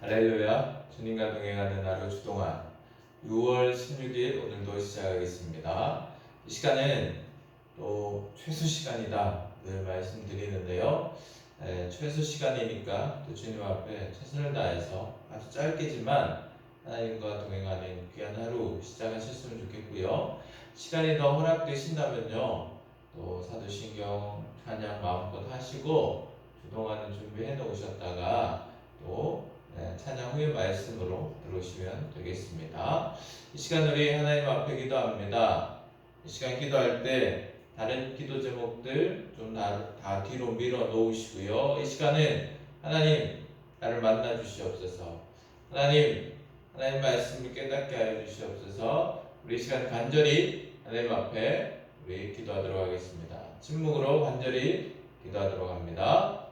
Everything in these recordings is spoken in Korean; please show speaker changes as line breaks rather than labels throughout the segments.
할렐루야. 주님과 동행하는 하루 주동안 6월 16일 오늘도 시작하겠습니다. 이 시간은 또 최소 시간이다 늘 말씀드리는데요. 최소 시간이니까 또 주님 앞에 최선을 다해서 아주 짧게지만 하나님과 동행하는 귀한 하루 시작하셨으면 좋겠고요. 시간이 더 허락되신다면요, 또 사도신경 찬양 마음껏 하시고 주동안은 준비해 놓으셨다가 또 찬양 후의 말씀으로 들어오시면 되겠습니다. 이 시간 우리 하나님 앞에 기도합니다. 이 시간 기도할 때 다른 기도 제목들 좀 다 뒤로 밀어 놓으시고요. 이 시간은 하나님 나를 만나 주시옵소서. 하나님 말씀을 깨닫게 하여 주시옵소서. 우리 이 시간 간절히 하나님 앞에 우리 기도하도록 하겠습니다. 침묵으로 간절히 기도하도록 합니다.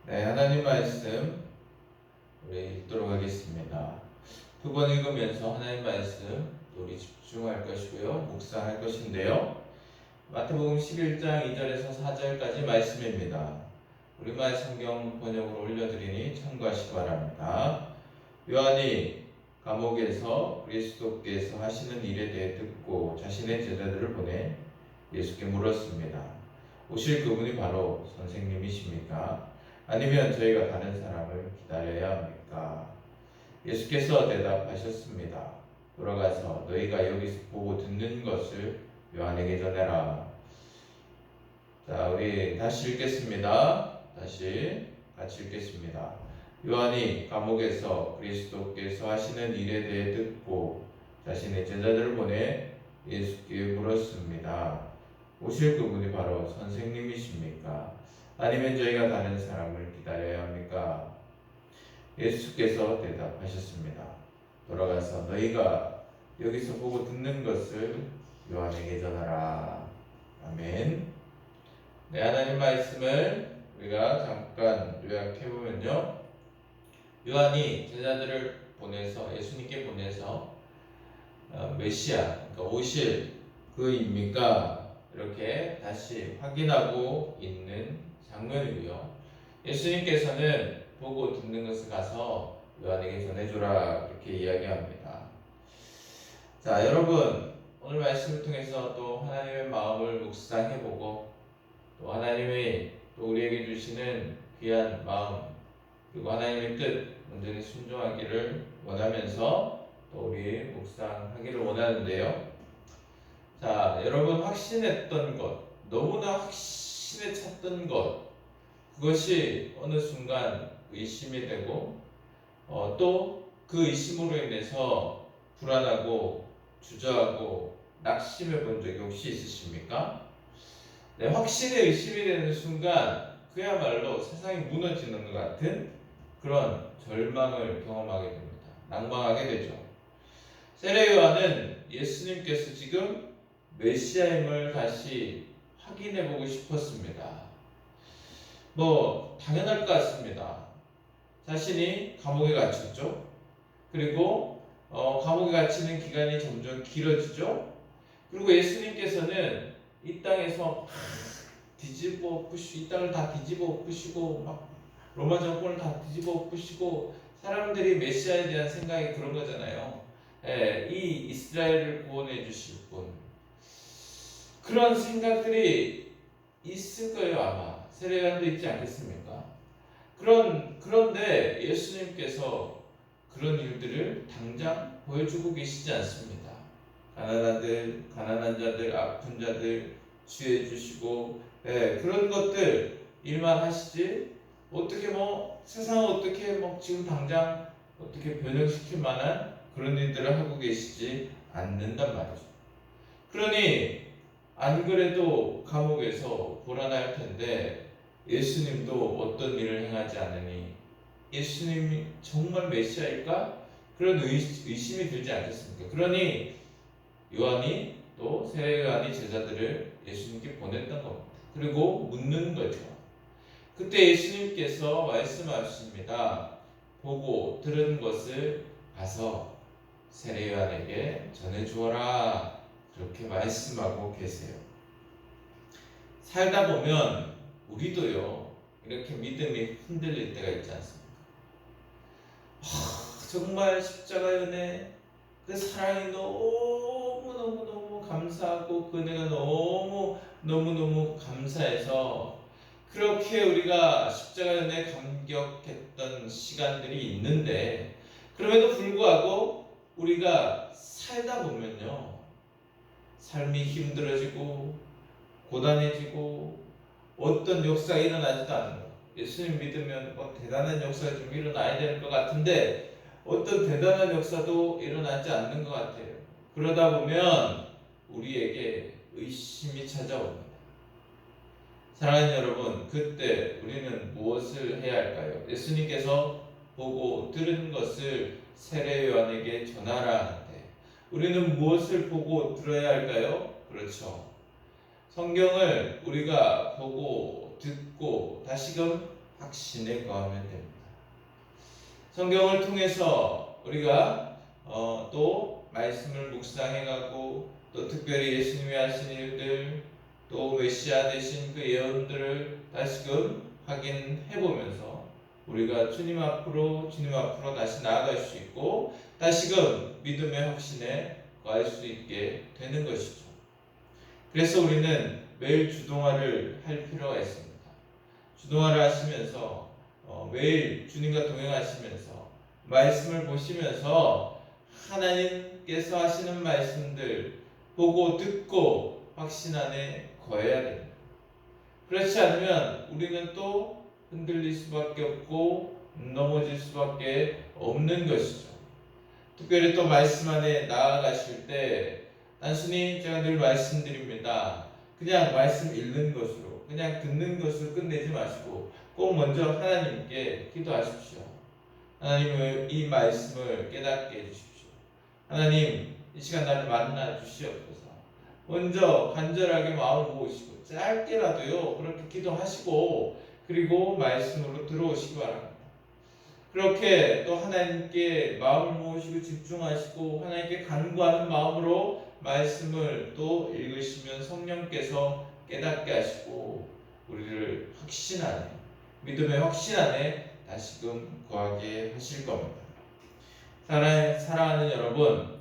네, 하나님 말씀 우리 읽도록 하겠습니다. 두 번 읽으면서 하나님 말씀 우리 집중할 것이고요, 묵상할 것인데요. 마태복음 11장 2절에서 4절까지 말씀입니다. 우리말 성경 번역으로 올려드리니 참고하시기 바랍니다. 요한이 감옥에서 그리스도께서 하시는 일에 대해 듣고 자신의 제자들을 보내 예수께 물었습니다. 오실 그분이 바로 선생님이십니까? 아니면 저희가 다른 사람을 기다려야 합니까? 예수께서 대답하셨습니다. 돌아가서 너희가 여기서 보고 듣는 것을 요한에게 전해라. 자, 우리 다시 읽겠습니다. 다시 같이 읽겠습니다. 요한이 감옥에서 그리스도께서 하시는 일에 대해 듣고 자신의 제자들을 보내 예수께 물었습니다. 오실 그분이 바로 선생님이십니까? 아니면 저희가 다른 사람을 기다려야 합니까? 예수께서 대답하셨습니다. 돌아가서 너희가 여기서 보고 듣는 것을 요한에게 전하라. 아멘. 네, 하나님 말씀을 우리가 잠깐 요약해보면요, 요한이 제자들을 보내서 예수님께 보내서 메시아, 그러니까 오실 그입니까? 이렇게 다시 확인하고 있는 장면이고요. 예수님께서는 보고 듣는 것을 가서 요한에게 전해주라 이렇게 이야기합니다. 자, 여러분, 오늘 말씀을 통해서 또 하나님의 마음을 묵상해보고 또 하나님이 또 우리에게 주시는 귀한 마음 그리고 하나님의 뜻 온전히 순종하기를 원하면서 또 우리 묵상하기를 원하는데요. 자, 여러분, 확신했던 것, 너무나 확신에 찼던 것, 그것이 어느 순간 의심이 되고 또 그 의심으로 인해서 불안하고 주저하고 낙심해 본 적이 혹시 있으십니까? 네, 확신에 의심이 되는 순간 그야말로 세상이 무너지는 것 같은 그런 절망을 경험하게 됩니다. 낭망하게 되죠. 세례 요한은 예수님께서 지금 메시아임을 다시 확인해 보고 싶었습니다. 당연할 것 같습니다. 자신이 감옥에 갇혔죠. 그리고 감옥에 갇히는 기간이 점점 길어지죠. 그리고 예수님께서는 이 땅에서 이 땅을 다 뒤집어 엎으시고 막 로마 정권을 다 뒤집어 엎으시고 사람들이 메시아에 대한 생각이 그런 거잖아요. 이 이스라엘을 구원해 주실 분, 그런 생각들이 있을 거예요. 아마 세례요한도 있지 않겠습니까? 그런데 예수님께서 그런 일들을 당장 보여주고 계시지 않습니다. 가난한 자들, 아픈 자들 치유해 주시고, 그런 것들 일만 하시지, 어떻게 세상을 어떻게 지금 당장 어떻게 변형시킬 만한 그런 일들을 하고 계시지 않는단 말이죠. 그러니 안 그래도 감옥에서 고난할 텐데 예수님도 어떤 일을 행하지 않으니 예수님이 정말 메시아일까? 그런 의심이 들지 않겠습니까? 그러니 요한이 또 세례 요한이 제자들을 예수님께 보냈던 겁니다. 그리고 묻는 거죠. 그때 예수님께서 말씀하십니다. 보고 들은 것을 가서 세례 요한에게 전해 주어라. 그렇게 말씀하고 계세요. 살다 보면 우리도요, 이렇게 믿음이 흔들릴 때가 있지 않습니까? 정말 십자가의 은혜, 그 사랑이 너무너무 감사하고 그 은혜가 너무너무 감사해서 그렇게 우리가 십자가의 은혜에 감격했던 시간들이 있는데, 그럼에도 불구하고 우리가 살다 보면요, 삶이 힘들어지고 고단해지고 어떤 역사가 일어나지도 않는 것. 예수님 믿으면 대단한 역사가 좀 일어나야 되는 것 같은데 어떤 대단한 역사도 일어나지 않는 것 같아요. 그러다 보면 우리에게 의심이 찾아옵니다. 사랑하는 여러분, 그때 우리는 무엇을 해야 할까요? 예수님께서 보고 들은 것을 세례 요한에게 전하라 하는데 우리는 무엇을 보고 들어야 할까요? 그렇죠. 성경을 우리가 보고 듣고 다시금 확신에 거하면 됩니다. 성경을 통해서 우리가 또 말씀을 묵상해가고 또 특별히 예수님이 하신 일들 또 메시아 되신 그 예언들을 다시금 확인해보면서 우리가 주님 앞으로 다시 나아갈 수 있고 다시금 믿음의 확신에 거할 수 있게 되는 것이죠. 그래서 우리는 매일 주동화를 할 필요가 있습니다. 주동화를 하시면서 매일 주님과 동행하시면서 말씀을 보시면서 하나님께서 하시는 말씀들 보고 듣고 확신 안에 거해야 됩니다. 그렇지 않으면 우리는 또 흔들릴 수밖에 없고 넘어질 수밖에 없는 것이죠. 특별히 또 말씀 안에 나아가실 때 단순히 제가 늘 말씀드립니다. 그냥 말씀 읽는 것으로 그냥 듣는 것으로 끝내지 마시고 꼭 먼저 하나님께 기도하십시오. 하나님, 이 말씀을 깨닫게 해주십시오. 하나님, 이 시간 나를 만나 주시옵소서. 먼저 간절하게 마음을 모으시고 짧게라도요 그렇게 기도하시고 그리고 말씀으로 들어오시기 바랍니다. 그렇게 또 하나님께 마음을 모으시고 집중하시고 하나님께 간구하는 마음으로 말씀을 또 읽으시면 성령께서 깨닫게 하시고 우리를 확신 안에 믿음의 확신 안에 다시금 거하게 하실 겁니다. 사랑하는 여러분,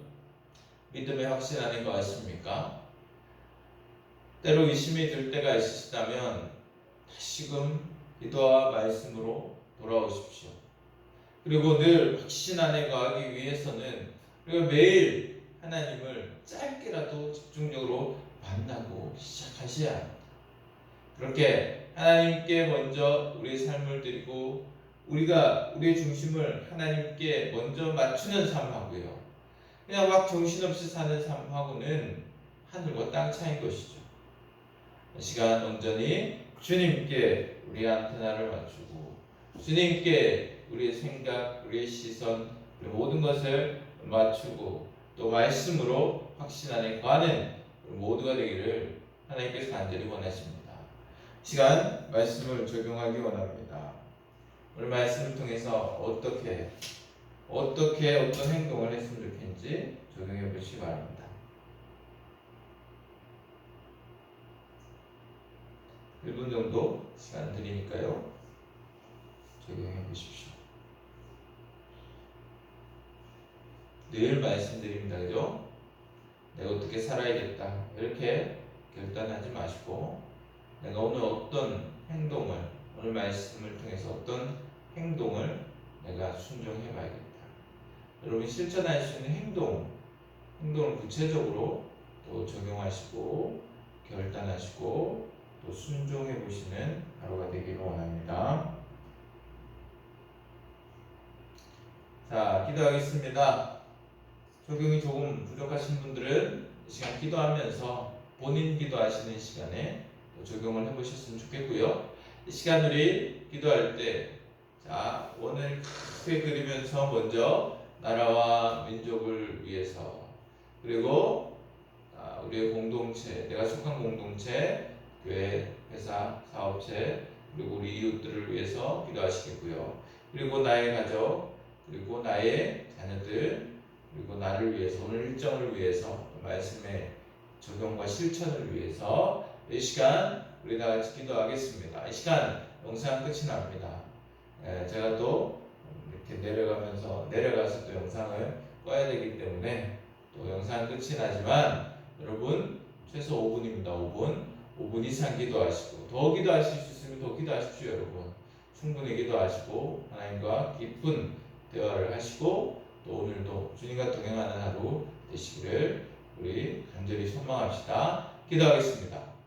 믿음의 확신 안에 거하십니까? 때로 의심이 들 때가 있으시다면 다시금 기도와 말씀으로 돌아오십시오. 그리고 늘 확신 안에 거하기 위해서는 우리가 매일 하나님을 짧게라도 집중적으로 만나고 시작하셔야 합니다. 그렇게 하나님께 먼저 우리의 삶을 드리고 우리가 우리의 중심을 하나님께 먼저 맞추는 삶하고요. 그냥 막 정신없이 사는 삶하고는 하늘과 땅 차이인 것이죠. 이 시간 온전히 주님께 우리의 안테나를 맞추고 주님께 우리의 생각, 우리의 시선, 우리 모든 것을 맞추고 또 말씀으로 확신 안에 거하는 모두가 되기를 하나님께서 간절히 원하십니다. 시간 말씀을 적용하기 원합니다. 오늘 말씀을 통해서 어떻게 어떤 행동을 했으면 좋겠는지 적용해 보시기 바랍니다. 1분 정도 시간 드리니까요. 적용해 보십시오. 늘 말씀드립니다. 그죠? 내가 어떻게 살아야겠다. 이렇게 결단하지 마시고 내가 오늘 어떤 행동을 오늘 말씀을 통해서 어떤 행동을 내가 순종해 봐야겠다. 여러분 실천할 수 있는 행동을 구체적으로 또 적용하시고 결단하시고 또 순종해 보시는 하루가 되기를 원합니다. 자, 기도하겠습니다. 적용이 조금 부족하신 분들은 이 시간 기도하면서 본인 기도하시는 시간에 또 적용을 해보셨으면 좋겠고요. 이 시간 우리 기도할 때 자, 원을 크게 그리면서 먼저 나라와 민족을 위해서 그리고 우리의 공동체, 내가 속한 공동체, 교회, 회사, 사업체 그리고 우리 이웃들을 위해서 기도하시겠고요. 그리고 나의 가족, 그리고 나의 자녀들, 그리고 나를 위해서 오늘 일정을 위해서 말씀의 적용과 실천을 위해서 이 시간 우리 다 같이 기도하겠습니다. 이 시간 영상 끝이 납니다. 제가 또 이렇게 내려가서 또 영상을 꺼야 되기 때문에 또 영상 끝이 나지만 여러분 최소 5분입니다. 5분 이상 기도하시고 더 기도하실 수 있으면 더 기도하십시오. 여러분 충분히 기도하시고 하나님과 깊은 대화를 하시고 또 오늘도 주님과 동행하는 하루 되시기를 우리 간절히 소망합시다. 기도하겠습니다.